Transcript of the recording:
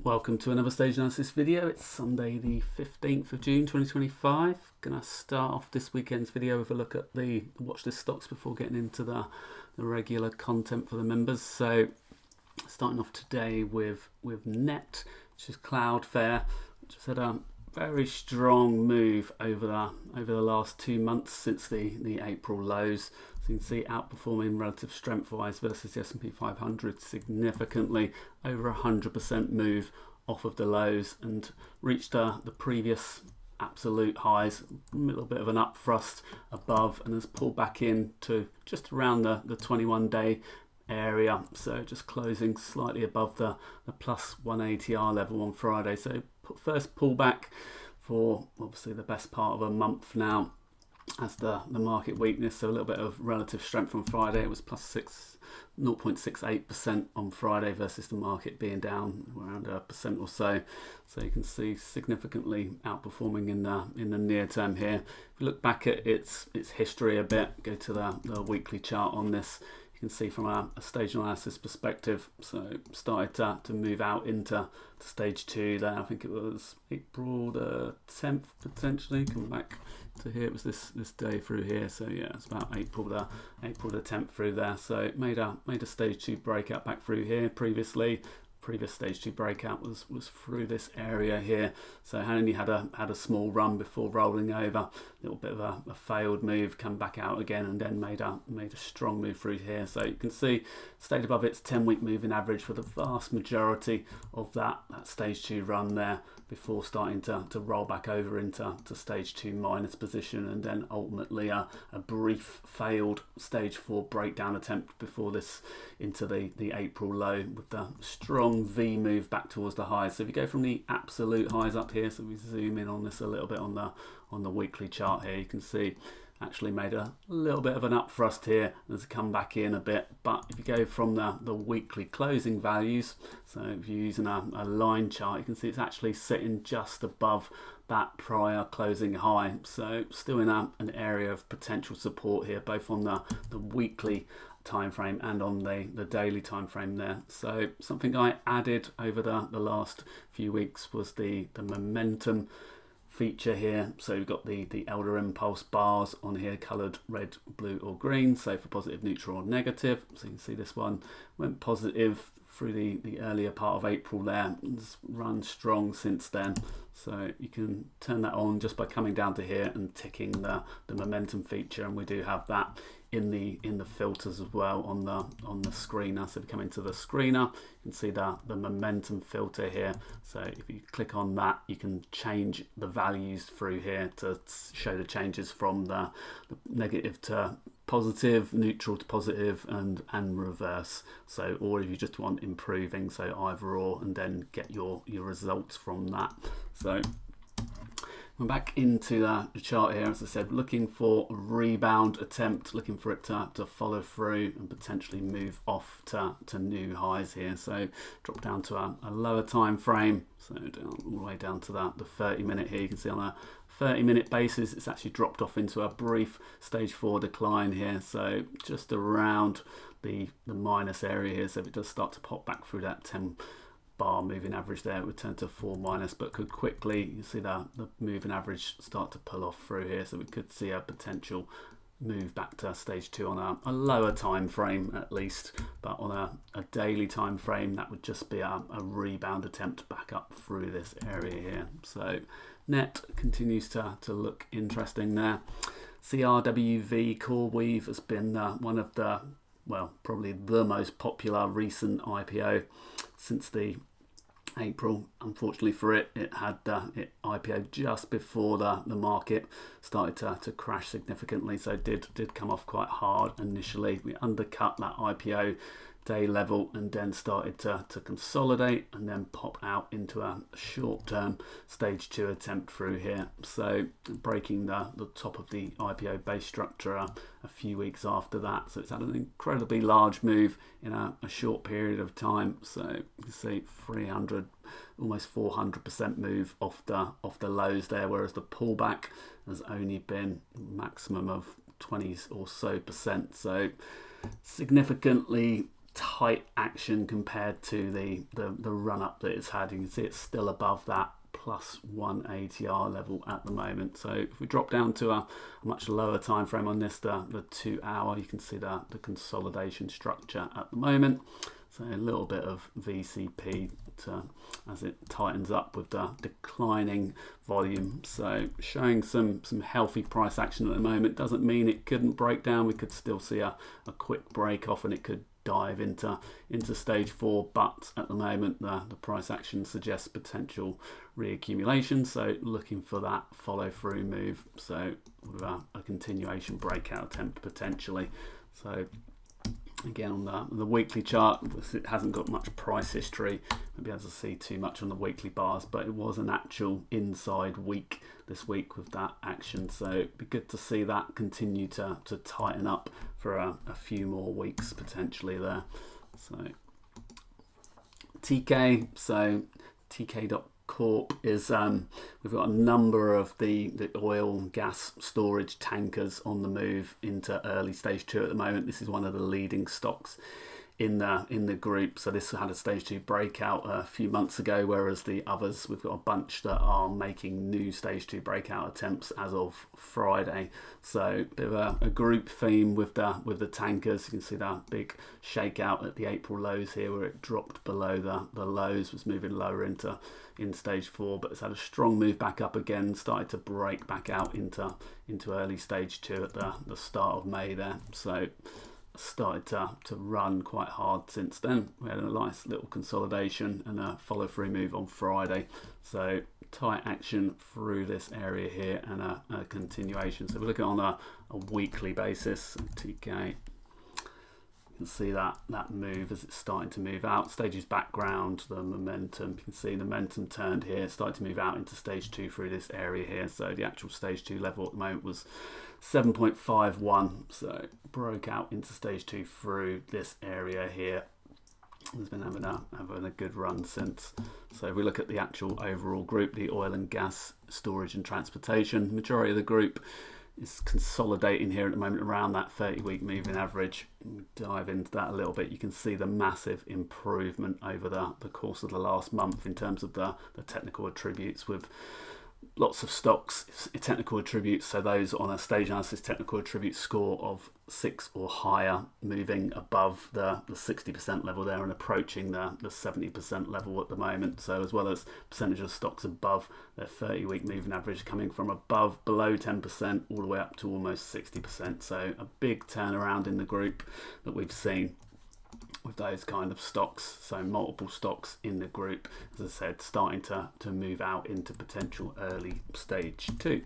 Welcome to another stage analysis video. It's Sunday the 15th of June 2025. Gonna start off this weekend's video with a look at the watchlist stocks before getting into the regular content for the members. So starting off today with Net, which is Cloudflare, which has had a very strong move over the last 2 months since the April lows. So you can see outperforming relative strength wise versus the S&P 500 significantly, over 100% move off of the lows, and reached the previous absolute highs, a little bit of an up thrust above, and has pulled back in to just around the 21-day area, so just closing slightly above the plus 180R level on Friday. So first pullback for obviously the best part of a month now as the market weakness. So a little bit of relative strength on Friday. It was plus 0.68% on Friday versus the market being down around 1% or so. So you can see significantly outperforming in the near term here. If you look back at its history a bit, go to the weekly chart on this, you can see from a stage analysis perspective, so started to move out into stage 2 there. I think it was April the 10th potentially. Come back to here, it was this day through here. So yeah, it's about April the 10th through there. So it made a stage 2 breakout back through here previously. Previous stage 2 breakout was through this area here, so only had a small run before rolling over, a little bit of a failed move, come back out again, and then made a strong move through here. So you can see stayed above its 10-week moving average for the vast majority of that stage 2 run there, before starting to roll back over into stage 2 minus position, and then ultimately a brief failed stage 4 breakdown attempt before this into the April low, with the strong V move back towards the highs. So if you go from the absolute highs up here, so we zoom in on this a little bit on the weekly chart here, you can see actually made a little bit of an up thrust here and has come back in a bit. But if you go from the weekly closing values, so if you're using a line chart, you can see it's actually sitting just above that prior closing high, so still in an area of potential support here, both on the weekly time frame and on the daily time frame there. So something I added over the last few weeks was the momentum feature here. So we've got the Elder Impulse bars on here, coloured red, blue or green, so for positive, neutral or negative. So you can see this one went positive through the earlier part of April there. It's run strong since then, so you can turn that on just by coming down to here and ticking the momentum feature, and we do have that in the filters as well on the screener. So if you come into the screener, you can see the momentum filter here. So if you click on that, you can change the values through here to show the changes from the negative to positive, neutral to positive, and reverse. So, or if you just want improving, so either or, and then get your results from that. So I'm back into the chart here, as I said, looking for a rebound attempt, looking for it to follow through and potentially move off to new highs here. So drop down to a lower time frame, so down, all the way down to the 30-minute here. You can see on a 30-minute basis, it's actually dropped off into a brief stage 4 decline here, so just around the minus area here. So if it does start to pop back through that 10 bar moving average there, it would turn to 4 minus, but could quickly, you see the moving average start to pull off through here. So we could see a potential move back to stage 2 on a lower time frame at least, but on a daily time frame, that would just be a rebound attempt back up through this area here. So Net continues to look interesting there. CRWV CRWV has been one of the, well, probably the most popular recent IPO since the April. Unfortunately for it, it had it IPO just before the market started to crash significantly, so it did come off quite hard initially. We undercut that IPO day level and then started to consolidate and then pop out into a short-term stage 2 attempt through here, so breaking the top of the IPO base structure a few weeks after that. So it's had an incredibly large move in a short period of time. So you can see 300, almost 400% move off the lows there, whereas the pullback has only been maximum of 20 or so percent. So significantly tight action compared to the run up that it's had. You can see it's still above that plus 1 ATR level at the moment. So if we drop down to a much lower time frame on this, the 2 hour, you can see the consolidation structure at the moment. So a little bit of VCP as it tightens up with the declining volume. So showing some healthy price action at the moment. Doesn't mean it couldn't break down. We could still see a quick break off and it could dive into stage 4, but at the moment the price action suggests potential reaccumulation, so looking for that follow through move, so with a continuation breakout attempt potentially. So again on the weekly chart, it hasn't got much price history, won't be able to see too much on the weekly bars, but it was an actual inside week this week with that action, so it'd be good to see that continue to tighten up for a few more weeks potentially there. So TK, so TK.Corp is we've got a number of the oil and gas storage tankers on the move into early stage 2 at the moment. This is one of the leading stocks in the group. So this had a stage 2 breakout a few months ago, whereas the others, we've got a bunch that are making new stage 2 breakout attempts as of Friday. So a bit of a group theme with the tankers. You can see that big shakeout at the April lows here, where it dropped below the lows, was moving lower in stage 4, but it's had a strong move back up again, started to break back out into early stage 2 at the start of May there. So started to run quite hard since then. We had a nice little consolidation and a follow through move on Friday, so tight action through this area here and a continuation. So we look at it on a weekly basis. TK, you can see that move as it's starting to move out. Stages background, the momentum, you can see the momentum turned here, started to move out into stage 2 through this area here. So the actual stage 2 level at the moment was 7.51, so broke out into stage 2 through this area here. It's been having a good run since. So if we look at the actual overall group, the oil and gas, storage and transportation, the majority of the group is consolidating here at the moment around that 30-week moving average. Dive into that a little bit. You can see the massive improvement over the course of the last month in terms of the technical attributes, with lots of stocks, technical attributes, so those on a stage analysis technical attribute score of 6 or higher, moving above the 60% level there and approaching the 70% level at the moment. So as well as percentage of stocks above their 30-week moving average, coming from below 10% all the way up to almost 60%. So a big turnaround in the group that we've seen with those kind of stocks. So multiple stocks in the group, as I said, starting to move out into potential early stage 2.